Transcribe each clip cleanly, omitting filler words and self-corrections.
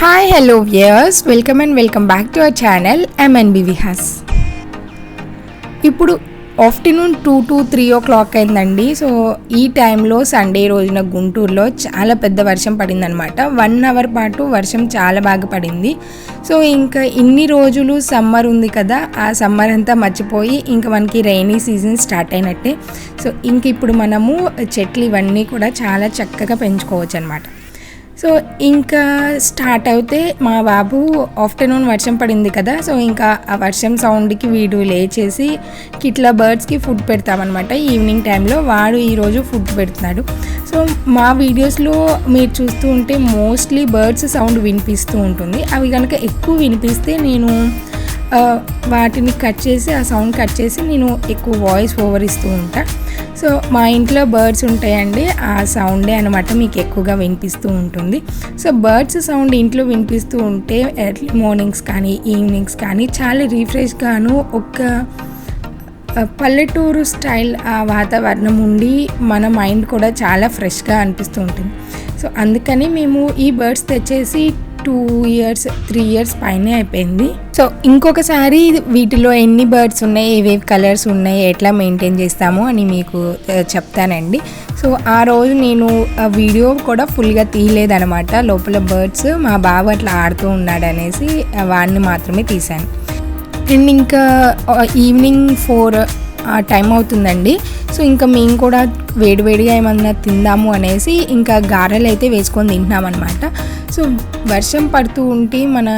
Hi hello viewers, welcome back to our channel MNB Vihas. ఇప్పుడు afternoon 2 to 3 o'clock అయిందండి. So ఈ టైంలో Sunday రోజున గుంటూరులో చాలా పెద్ద వర్షం పడిందనమాట. 1 hour పాటు వర్షం చాలా బాగా పడింది. సో ఇంకా ఇన్ని రోజులు సమ్మర్ ఉంది కదా, ఆ సమ్మర్ అంతా మర్చిపోయి ఇంకా మనకి రైనీ సీజన్ స్టార్ట్ అయినట్టే. సో ఇంక ఇప్పుడు మనము చెట్లు ఇవన్నీ కూడా చాలా చక్కగా పెంచుకోవచ్చు అనమాట. సో ఇంకా స్టార్ట్ అవుతే మా బాబు ఆఫ్టర్నూన్ వర్షం పడింది కదా, సో ఇంకా ఆ వర్షం సౌండ్కి వీడు లేచేసి ఇట్లా బర్డ్స్కి ఫుడ్ పెడతామన్నమాట. ఈవినింగ్ టైంలో వాడు ఈరోజు ఫుడ్ పెడుతున్నాడు. సో మా వీడియోస్లో మీరు చూస్తూ ఉంటే మోస్ట్లీ బర్డ్స్ సౌండ్ వినిపిస్తూ ఉంటుంది. అవి కనుక ఎక్కువ వినిపిస్తే నేను వాటిని కట్ చేసి, ఆ సౌండ్ కట్ చేసి నేను ఎక్కువ వాయిస్ ఓవర్ ఇస్తూ ఉంటాను. సో మా ఇంట్లో బర్డ్స్ ఉంటాయండి, ఆ సౌండే అనమాట మీకు ఎక్కువగా వినిపిస్తూ ఉంటుంది. సో బర్డ్స్ సౌండ్ ఇంట్లో వినిపిస్తూ ఉంటే ఎర్లీ మార్నింగ్స్ కానీ ఈవినింగ్స్ కానీ చాలా రీఫ్రెష్గాను, ఒక పల్లెటూరు స్టైల్ ఆ వాతావరణం ఉండి మన మైండ్ కూడా చాలా ఫ్రెష్గా అనిపిస్తూ ఉంటుంది. సో అందుకని మేము ఈ బర్డ్స్ తెచ్చేసి 2 years 3 years పైనే అయిపోయింది. సో ఇంకొకసారి వీటిలో ఎన్ని బర్డ్స్ ఉన్నాయి, ఏవేవి కలర్స్ ఉన్నాయి, ఎట్లా మెయింటైన్ చేస్తాము అని మీకు చెప్తానండి. సో ఆ రోజు నేను వీడియో కూడా ఫుల్గా తీయలేదనమాట. లోపల బర్డ్స్ మా బాబు అట్లా ఆడుతూ ఉన్నాడు అనేసి వాడిని మాత్రమే తీశాను. అండ్ ఇంకా ఈవినింగ్ 4 టైం అవుతుందండి. సో ఇంకా మేము కూడా వేడివేడిగా ఏమన్నా తిందాము అనేసి ఇంకా గారెలు అయితే వేసుకొని తింటున్నాం అనమాట. సో వర్షం పడుతూ ఉంటే మన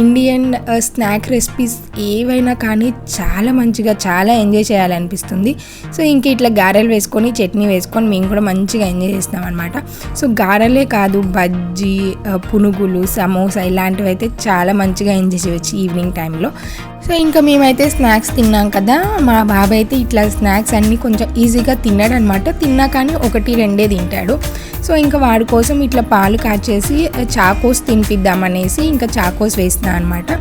ఇండియన్ స్నాక్ రెసిపీస్ ఏవైనా కానీ చాలా మంచిగా, చాలా ఎంజాయ్ చేయాలనిపిస్తుంది. సో ఇంక ఇట్లా గారెలు వేసుకొని చట్నీ వేసుకొని మేము కూడా మంచిగా ఎంజాయ్ చేస్తాం అనమాట. సో గారెలే కాదు, బజ్జీ, పునుగులు, సమోసా ఇలాంటివి అయితే చాలా మంచిగా ఎంజాయ్ చేయవచ్చు ఈవినింగ్ టైంలో. సో ఇంకా మేమైతే స్నాక్స్ తిన్నాం కదా, మా బాబాయ్ అయితే ఇట్లా స్నాక్స్ అన్నీ కొంచెం ఈజీగా తిన్నాడు అనమాట. తిన్నా కానీ 1-2 తింటాడు. సో ఇంకా వాడి కోసం ఇట్లా పాలు కాచేసి చాకోస్ తినిపిద్దామనేసి ఇంకా చాకోస్ వేస్తున్నాను అనమాట.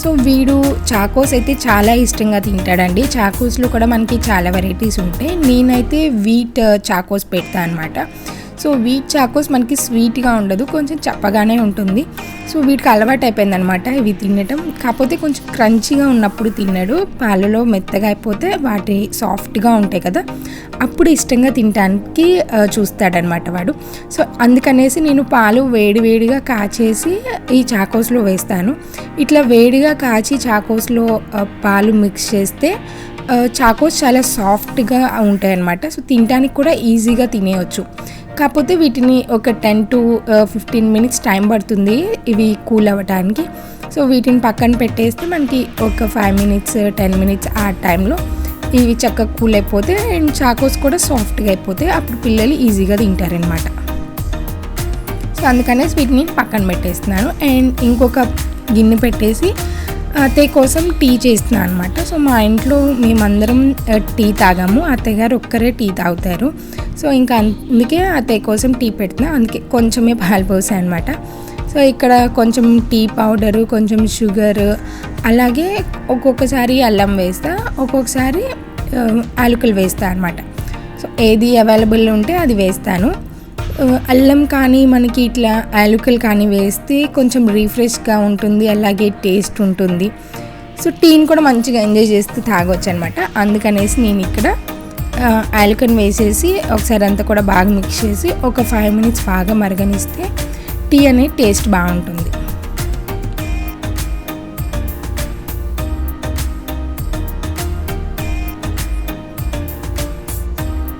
సో వీడు చాకోస్ అయితే చాలా ఇష్టంగా తింటాడండి. చాకోస్లో కూడా మనకి చాలా వెరైటీస్ ఉంటాయి. నేనైతే వీట్ చాకోస్ పెడతాను అనమాట. సో వీట్ చాకోస్ మనకి స్వీట్గా ఉండదు, కొంచెం చప్పగానే ఉంటుంది. సో వీటికి అలవాటు అయిపోయింది అనమాట ఇవి తినటం. కాకపోతే కొంచెం క్రంచీగా ఉన్నప్పుడు తిన్నాడు, పాలలో మెత్తగా అయిపోతే వాటి సాఫ్ట్గా ఉంటాయి కదా, అప్పుడు ఇష్టంగా తినడానికి చూస్తాడనమాట వాడు. సో అందుకనేసి నేను పాలు వేడివేడిగా కాచేసి ఈ చాకోస్లో వేస్తాను. ఇట్లా వేడిగా కాచి చాకోస్లో పాలు మిక్స్ చేస్తే చాకోస్ చాలా సాఫ్ట్గా ఉంటాయి అన్నమాట. సో తినడానికి కూడా ఈజీగా తినేయచ్చు. కాకపోతే వీటిని ఒక 10 to 15 minutes టైం పడుతుంది ఇవి కూల్ అవ్వడానికి. సో వీటిని పక్కన పెట్టేస్తే మనకి ఒక 5 minutes 10 minutes ఆ టైంలో ఇవి చక్కగా కూల్ అయిపోతే అండ్ చాకోస్ కూడా సాఫ్ట్గా అయిపోతే అప్పుడు పిల్లలు ఈజీగా తింటారనమాట. సో అందుకనేసి వీటిని పక్కన పెట్టేస్తున్నాను. అండ్ ఇంకొక గిన్నె పెట్టేసి అత్తయ్య కోసం టీ చేస్తున్నాను అనమాట. సో మా ఇంట్లో మేమందరం టీ తాగాము, అత్తయ్య గారు ఒక్కరే టీ తాగుతారు. సో ఇంకా అందుకే అత్తయ్య కోసం టీ పెడుతున్నా, అందుకే కొంచెమే పాలు పోసాను అనమాట. సో ఇక్కడ కొంచెం టీ పౌడరు, కొంచెం షుగర్, అలాగే ఒక్కొక్కసారి అల్లం వేస్తా, ఒక్కొక్కసారి యాలకులు వేస్తా అనమాట. సో ఏది అవైలబుల్ ఉంటే అది వేస్తాను. అల్లం కానీ మనకి ఇట్లా యాలకులు కానీ వేస్తే కొంచెం రీఫ్రెష్గా ఉంటుంది, అలాగే టేస్ట్ ఉంటుంది. సో టీని కూడా మంచిగా ఎంజాయ్ చేస్తూ తాగొచ్చు అనమాట. అందుకనేసి నేను ఇక్కడ యాలకుని వేసేసి ఒకసారి అంతా కూడా బాగా మిక్స్ చేసి ఒక 5 minutes బాగా మరగనిస్తే టీ అనేది టేస్ట్ బాగుంటుంది.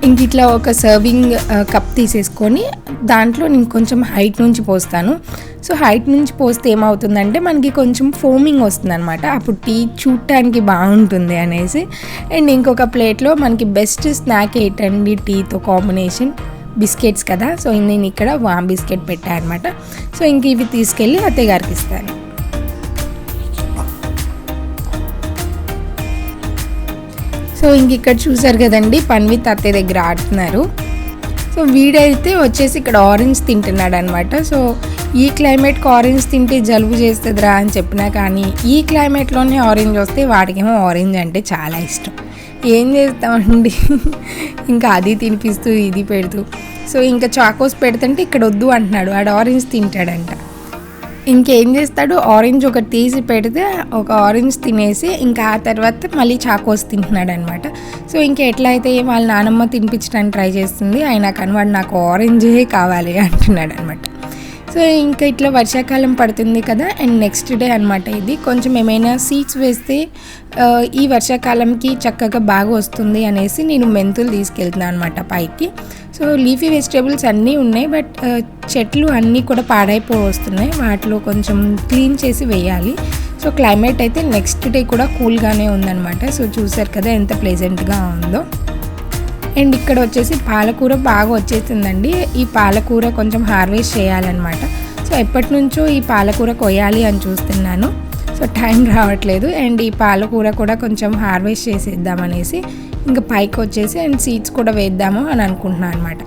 ఇంక ఇట్లా ఒక సర్వింగ్ కప్ తీసేసుకొని దాంట్లో నేను కొంచెం హైట్ నుంచి పోస్తాను. సో హైట్ నుంచి పోస్తే ఏమవుతుందంటే మనకి కొంచెం ఫోమింగ్ వస్తుంది అనమాట, అప్పుడు టీ చూడటానికి బాగుంటుంది అనేసి. అండ్ ఇంకొక ప్లేట్లో మనకి బెస్ట్ స్నాక్ ఏంటండి టీతో కాంబినేషన్, బిస్కెట్స్ కదా. సో నేను ఇక్కడ వామ్ బిస్కెట్ పెట్టాను అనమాట. సో ఇంక ఇవి తీసుకెళ్ళి అత్తయ్య గారికి ఇస్తాను. సో ఇంక ఇక్కడ చూసారు కదండి, పన్విత్ అత్తయ్య దగ్గర ఆడుతున్నారు. సో వీడైతే వచ్చేసి ఇక్కడ ఆరెంజ్ తింటున్నాడు అనమాట. సో ఈ క్లైమేట్కి ఆరెంజ్ తింటే జలుబు చేస్తుందిరా అని చెప్పినా కానీ ఈ క్లైమేట్లోనే ఆరెంజ్ వస్తే వాడికేమో ఆరెంజ్ అంటే చాలా ఇష్టం. ఏం చేస్తామండి, ఇంకా అది తినిపిస్తూ ఇది పెడుతూ. సో ఇంకా చాకోస్ పెడుతుంటే ఇక్కడ వద్దు అంటున్నాడు, వాడు ఆరెంజ్ తింటాడంట. ఇంకేం చేస్తాడు, ఆరెంజ్ ఒకటి తీసి పెడితే ఒక ఆరెంజ్ తినేసి ఇంకా ఆ తర్వాత మళ్ళీ చాకోస్ తింటున్నాడు అనమాట. సో ఇంకా ఎట్లా అయితే వాళ్ళ నానమ్మ తినిపించడానికి ట్రై చేస్తుంది, అయినా కానీ వాడు నాకు ఆరెంజే కావాలి అంటున్నాడు అనమాట. సో ఇంకా ఇట్లా వర్షాకాలం పడుతుంది కదా, అండ్ నెక్స్ట్ డే అనమాట ఇది. కొంచెం ఏమైనా సీడ్స్ వేస్తే ఈ వర్షాకాలంకి చక్కగా బాగా వస్తుంది అనేసి నేను మెంతులు తీసుకెళ్తున్నాను అనమాట పైకి. సో లీఫీ వెజిటేబుల్స్ అన్నీ ఉన్నాయి, బట్ చెట్లు అన్నీ కూడా పాడైపోతున్నాయి, వాటిలో కొంచెం క్లీన్ చేసి వేయాలి. సో క్లైమేట్ అయితే నెక్స్ట్ డే కూడా కూల్గానే ఉందన్నమాట. సో చూసారు కదా ఎంత ప్లెజెంట్గా ఉందో. అండ్ ఇక్కడ వచ్చేసి పాలకూర బాగా వచ్చేసిందండి. ఈ పాలకూర కొంచెం హార్వెస్ట్ చేయాలన్నమాట. సో ఎప్పటి నుంచో ఈ పాలకూర కొయ్యాలి అని చూస్తున్నాను, సో టైం రావట్లేదు. అండ్ ఈ పాలకూర కూడా కొంచెం హార్వెస్ట్ చేసేద్దామనేసి ఇంకా పైకి వచ్చేసి అండ్ సీడ్స్ కూడా వేద్దాము అని అనుకుంటున్నాను అనమాట.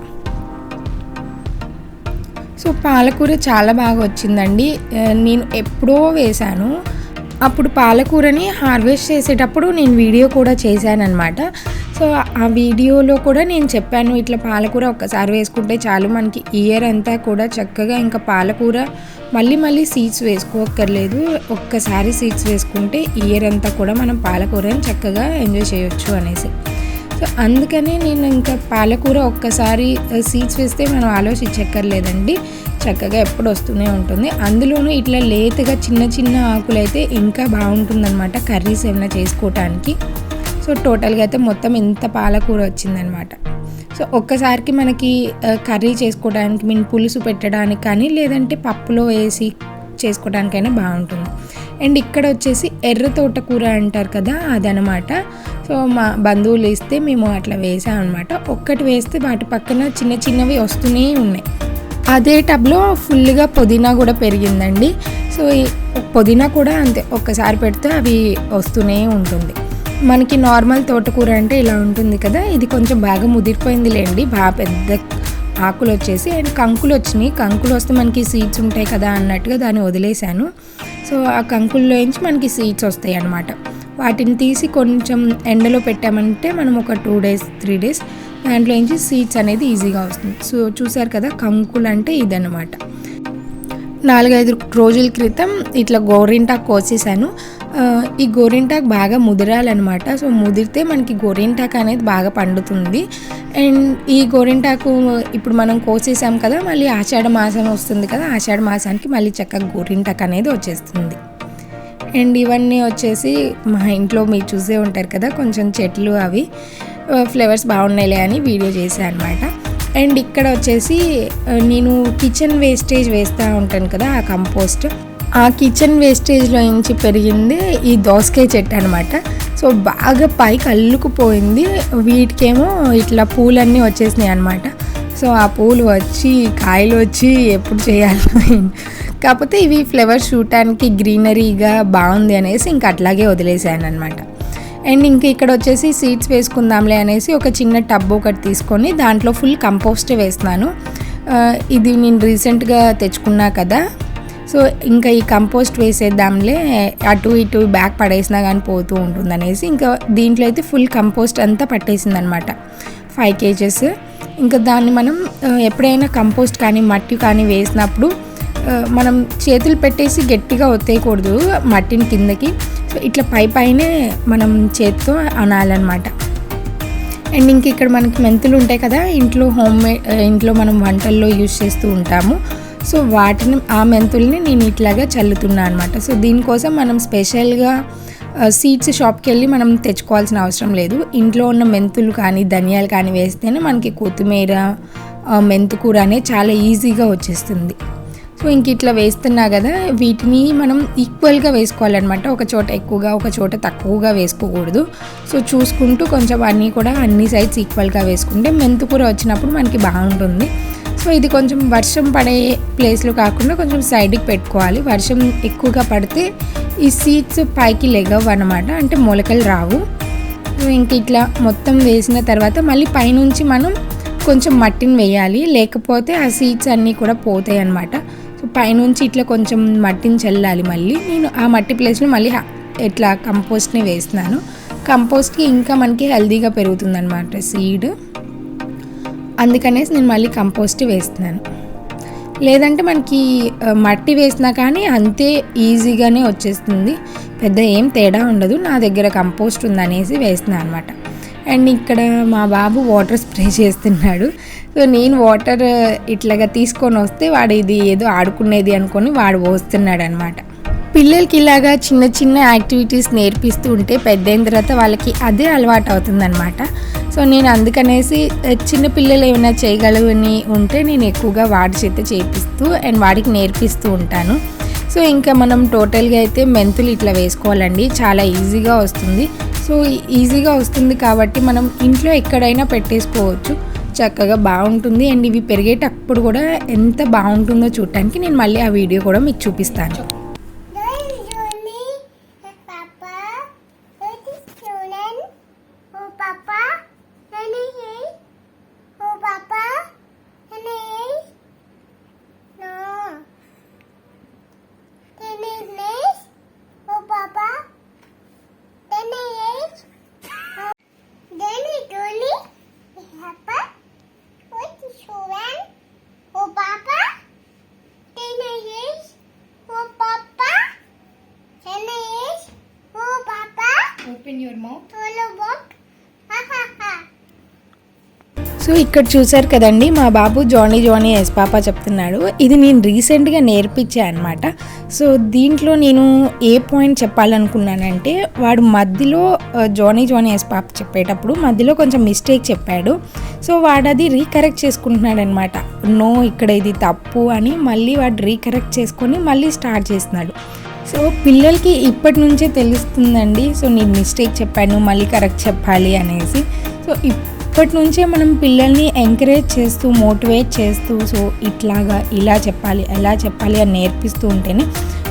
సో పాలకూర చాలా బాగా వచ్చిందండి. నేను ఎప్పుడో వేశాను, అప్పుడు పాలకూరని హార్వెస్ట్ చేసేటప్పుడు నేను వీడియో కూడా చేశానన్నమాట. సో ఆ వీడియోలో కూడా నేను చెప్పాను, ఇట్లా పాలకూర ఒక్కసారి వేసుకుంటే చాలు, మనకి ఇయర్ అంతా కూడా చక్కగా ఇంకా పాలకూర మళ్ళీ సీడ్స్ వేసుకోక్కర్లేదు, ఒక్కసారి సీడ్స్ వేసుకుంటే ఇయర్ అంతా కూడా మనం పాలకూరని చక్కగా ఎంజాయ్ చేయొచ్చు అనేసి. సో అందుకనే నేను ఇంకా పాలకూర ఒక్కసారి సీడ్స్ వేస్తే మనం ఆలోచించక్కర్లేదండి, చక్కగా ఎప్పుడు వస్తూనే ఉంటుంది. అందులోనూ ఇట్లా లేతగా చిన్న ఆకులు అయితే ఇంకా బాగుంటుందన్నమాట కర్రీస్ ఏమైనా చేసుకోవటానికి. సో టోటల్గా అయితే మొత్తం ఇంత పాలకూర వచ్చిందనమాట. సో ఒక్కసారికి మనకి కర్రీ చేసుకోవడానికి పులుసు పెట్టడానికి కానీ లేదంటే పప్పులో వేసి చేసుకోవడానికైనా బాగుంటుంది. అండ్ ఇక్కడ వచ్చేసి ఎర్ర తోటకూర అంటారు కదా, అదనమాట. సో మా బంధువులు ఇస్తే మేము అట్లా వేసామన్నమాట. ఒక్కటి వేస్తే వాటి పక్కన చిన్నవి వస్తూనే ఉన్నాయి. అదే టబ్లో ఫుల్గా పుదీనా కూడా పెరిగిందండి. సో పుదీనా కూడా అంతే, ఒక్కసారి పెడితే అవి వస్తూనే ఉంటుంది. మనకి నార్మల్ తోటకూర అంటే ఇలా ఉంటుంది కదా, ఇది కొంచెం బాగా ముదిరిపోయింది లేండి, బాగా పెద్ద ఆకులు వచ్చేసి అండ్ కంకులు వచ్చినాయి. కంకులు వస్తే మనకి సీడ్స్ ఉంటాయి కదా అన్నట్టుగా దాన్ని వదిలేశాను. సో ఆ కంకుల్లో నుంచి మనకి సీడ్స్ వస్తాయి అన్నమాట. వాటిని తీసి కొంచెం ఎండలో పెట్టామంటే మనం ఒక 2 days 3 days దాంట్లో నుంచి సీడ్స్ అనేది ఈజీగా వస్తుంది. సో చూసారు కదా, కంకులు అంటే ఇదన్నమాట. 4-5 రోజుల క్రితం ఇట్లా గోరింటాకు కోసేసాను. ఈ గోరింటాకు బాగా ముదిరాలన్నమాట. సో ముదిరితే మనకి గోరింటాకు అనేది బాగా పండుతుంది. అండ్ ఈ గోరింటాకు ఇప్పుడు మనం కోసేసాం కదా, మళ్ళీ ఆషాఢ మాసం వస్తుంది కదా, ఆషాఢ మాసానికి మళ్ళీ చక్కగా గోరింటాకు అనేది వచ్చేస్తుంది. అండ్ ఇవన్నీ వచ్చేసి మా ఇంట్లో మీరు చూసే ఉంటారు కదా, కొంచెం చెట్లు అవి ఫ్లేవర్స్ బాగున్నాయిలే అని వీడియో చేశాను అనమాట. అండ్ ఇక్కడ వచ్చేసి నేను కిచెన్ వేస్టేజ్ వేస్తూ ఉంటాను కదా, ఆ కంపోస్ట్, ఆ కిచెన్ వేస్టేజ్లో నుంచి పెరిగింది ఈ దోసకాయ చెట్టు అనమాట. సో బాగా పైకి అల్లుకుపోయింది, వీటికేమో ఇట్లా పూలన్నీ వచ్చేసినాయి అనమాట. సో ఆ పూలు వచ్చి కాయలు వచ్చి ఎప్పుడు చేయాలి, కాకపోతే ఇవి ఫ్లవర్స్ చూడటానికి గ్రీనరీగా బాగుంది అనేసి ఇంకా అట్లాగే వదిలేసాను అనమాట. అండ్ ఇంక ఇక్కడ వచ్చేసి సీడ్స్ వేసుకుందాంలే అనేసి ఒక చిన్న టబ్ ఒకటి తీసుకొని దాంట్లో ఫుల్ కంపోస్ట్ వేస్తున్నాను. ఇది నేను రీసెంట్గా తెచ్చుకున్నా కదా, సో ఇంకా ఈ కంపోస్ట్ వేసేద్దాంలే, అటు ఇటు బ్యాగ్ పడేసినా కానీ పోతూ ఉంటుంది అనేసి ఇంకా దీంట్లో అయితే ఫుల్ కంపోస్ట్ అంతా పట్టేసింది అనమాట, 5 kgs. ఇంకా దాన్ని మనం ఎప్పుడైనా కంపోస్ట్ కానీ మట్టి కానీ వేసినప్పుడు మనం చేతులు పెట్టేసి గట్టిగా ఒత్తేయకూడదు మట్టిని కిందకి, సో ఇట్లా పైనే మనం చేతితో అనాలన్నమాట. అండ్ ఇంక ఇక్కడ మనకి మెంతులు ఉంటాయి కదా, ఇంట్లో మనం వంటల్లో యూజ్ చేస్తూ ఉంటాము. సో వాటిని, ఆ మెంతుల్ని నేను ఇట్లాగా చల్లుతున్నా అనమాట. సో దీనికోసం మనం స్పెషల్గా సీడ్స్ షాప్కి వెళ్ళి మనం తెచ్చుకోవాల్సిన అవసరం లేదు. ఇంట్లో ఉన్న మెంతులు కానీ ధనియాలు కానీ వేస్తేనే మనకి కొత్తిమీర మెంతుకూర అనేది చాలా ఈజీగా వచ్చేస్తుంది. సో ఇంక ఇట్లా వేస్తున్నా కదా, వీటిని మనం ఈక్వల్గా వేసుకోవాలన్నమాట, ఒక చోట ఎక్కువగా ఒక చోట తక్కువగా వేసుకోకూడదు. సో చూసుకుంటూ కొంచెం అన్ని సైడ్స్ ఈక్వల్గా వేసుకుంటే మెంతుకూర వచ్చినప్పుడు మనకి బాగుంటుంది. సో ఇది కొంచెం వర్షం పడే ప్లేస్లో కాకుండా కొంచెం సైడ్కి పెట్టుకోవాలి. వర్షం ఎక్కువగా పడితే ఈ సీడ్స్ పైకి లెగవు అన్నమాట, అంటే మొలకలు రావు. సో ఇంక ఇట్లా మొత్తం వేసిన తర్వాత మళ్ళీ పైనుంచి మనం కొంచెం మట్టిని వేయాలి, లేకపోతే ఆ సీడ్స్ అన్నీ కూడా పోతాయి అన్నమాట. సో పైనుంచి ఇట్లా కొంచెం మట్టిని చల్లాలి. మళ్ళీ నేను ఆ మట్టి ప్లేస్లో మళ్ళీ ఇట్లా కంపోస్ట్ని వేస్తున్నాను. కంపోస్ట్కి ఇంకా మనకి హెల్తీగా పెరుగుతుంది అన్నమాట సీడ్, అందుకనేసి నేను మళ్ళీ కంపోస్ట్ వేస్తున్నాను. లేదంటే మనకి మట్టి వేసినా కానీ అంతే ఈజీగానే వచ్చేస్తుంది, పెద్ద ఏం తేడా ఉండదు. నా దగ్గర కంపోస్ట్ ఉందనేసి వేస్తున్నాను అనమాట. అండ్ ఇక్కడ మా బాబు వాటర్ స్ప్రే చేస్తున్నాడు. సో నేను వాటర్ ఇట్లాగా తీసుకొని వస్తే వాడు ఇది ఏదో ఆడుకునేది అనుకొని వాడు పోస్తున్నాడు అనమాట. పిల్లలకి ఇలాగా చిన్న చిన్న యాక్టివిటీస్ నేర్పిస్తూ ఉంటే పెద్ద అయిన తర్వాత వాళ్ళకి అదే అలవాటు అవుతుందన్నమాట. సో నేను అందుకనేసి చిన్న పిల్లలు ఏమైనా చేయగలవని ఉంటే నేను ఎక్కువగా వాడి చేత చేపిస్తూ అండ్ వాడికి నేర్పిస్తూ ఉంటాను. సో ఇంకా మనం టోటల్గా అయితే మెంతులు ఇట్లా వేసుకోవాలండి, చాలా ఈజీగా వస్తుంది. సో ఈజీగా వస్తుంది కాబట్టి మనం ఇంట్లో ఎక్కడైనా పెట్టేసుకోవచ్చు, చక్కగా బాగుంటుంది. అండ్ ఇవి పెరిగేటప్పుడు కూడా ఎంత బాగుంటుందో చూడటానికి నేను మళ్ళీ ఆ వీడియో కూడా మీకు చూపిస్తాను. Open your mouth. సో ఇక్కడ చూసారు కదండి, మా బాబు జానీ జానీ ఎస్ పాపా చెప్తున్నాడు. ఇది నేను రీసెంట్గా నేర్పించాను అనమాట. సో దీంట్లో నేను ఏ పాయింట్ చెప్పాలనుకున్నానంటే, వాడు మధ్యలో జానీ జానీ ఎస్ పాప చెప్పేటప్పుడు మధ్యలో కొంచెం మిస్టేక్ చెప్పాడు. సో వాడు అది రీకరెక్ట్ చేసుకుంటున్నాడు అనమాట. నో ఇక్కడ ఇది తప్పు అని మళ్ళీ వాడు రీకరెక్ట్ చేసుకొని మళ్ళీ స్టార్ట్ చేస్తున్నాడు. సో పిల్లలకి ఇప్పటి నుంచే తెలుస్తుందండి, సో నేను మిస్టేక్ చెప్పాను మళ్ళీ కరెక్ట్ చెప్పాలి అనేసి. సో ఇప్పటి నుంచే మనం పిల్లల్ని ఎంకరేజ్ చేస్తూ మోటివేట్ చేస్తూ సో ఇట్లాగా ఇలా చెప్పాలి ఎలా చెప్పాలి అని నేర్పిస్తూ ఉంటేనే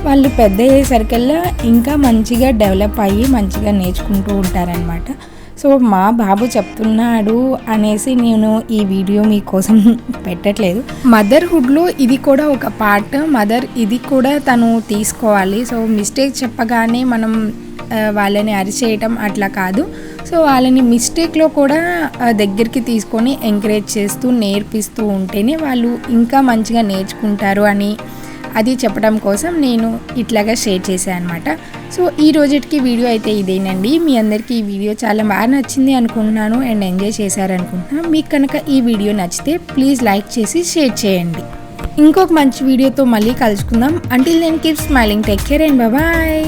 వాళ్ళు పెద్ద అయ్యేసరికల్లా ఇంకా మంచిగా డెవలప్ అయ్యి మంచిగా నేర్చుకుంటూ ఉంటారనమాట. సో మా బాబు చెప్తున్నాడు అనేసి నేను ఈ వీడియో మీకోసం పెట్టట్లేదు. మదర్హుడ్లో ఇది కూడా ఒక పార్ట్. ఇది కూడా తను తీసుకోవాలి. సో మిస్టేక్ చెప్పగానే మనం వాళ్ళని అరిచేయటం అట్లా కాదు. సో వాళ్ళని మిస్టేక్లో కూడా దగ్గరికి తీసుకొని ఎంకరేజ్ చేస్తూ నేర్పిస్తూ ఉంటేనే వాళ్ళు ఇంకా మంచిగా నేర్చుకుంటారు అని అది చెప్పడం కోసం నేను ఇట్లాగా షేర్ చేశాను అనమాట. సో ఈ రోజుకి వీడియో అయితే ఇదేనండి. మీ అందరికీ ఈ వీడియో చాలా బాగా నచ్చింది అనుకుంటున్నాను అండ్ ఎంజాయ్ చేశారనుకుంటున్నాను. మీకు కనుక ఈ వీడియో నచ్చితే ప్లీజ్ లైక్ చేసి షేర్ చేయండి. ఇంకొక మంచి వీడియోతో మళ్ళీ కలుసుకుందాం. Until then keep smiling, take care and bye.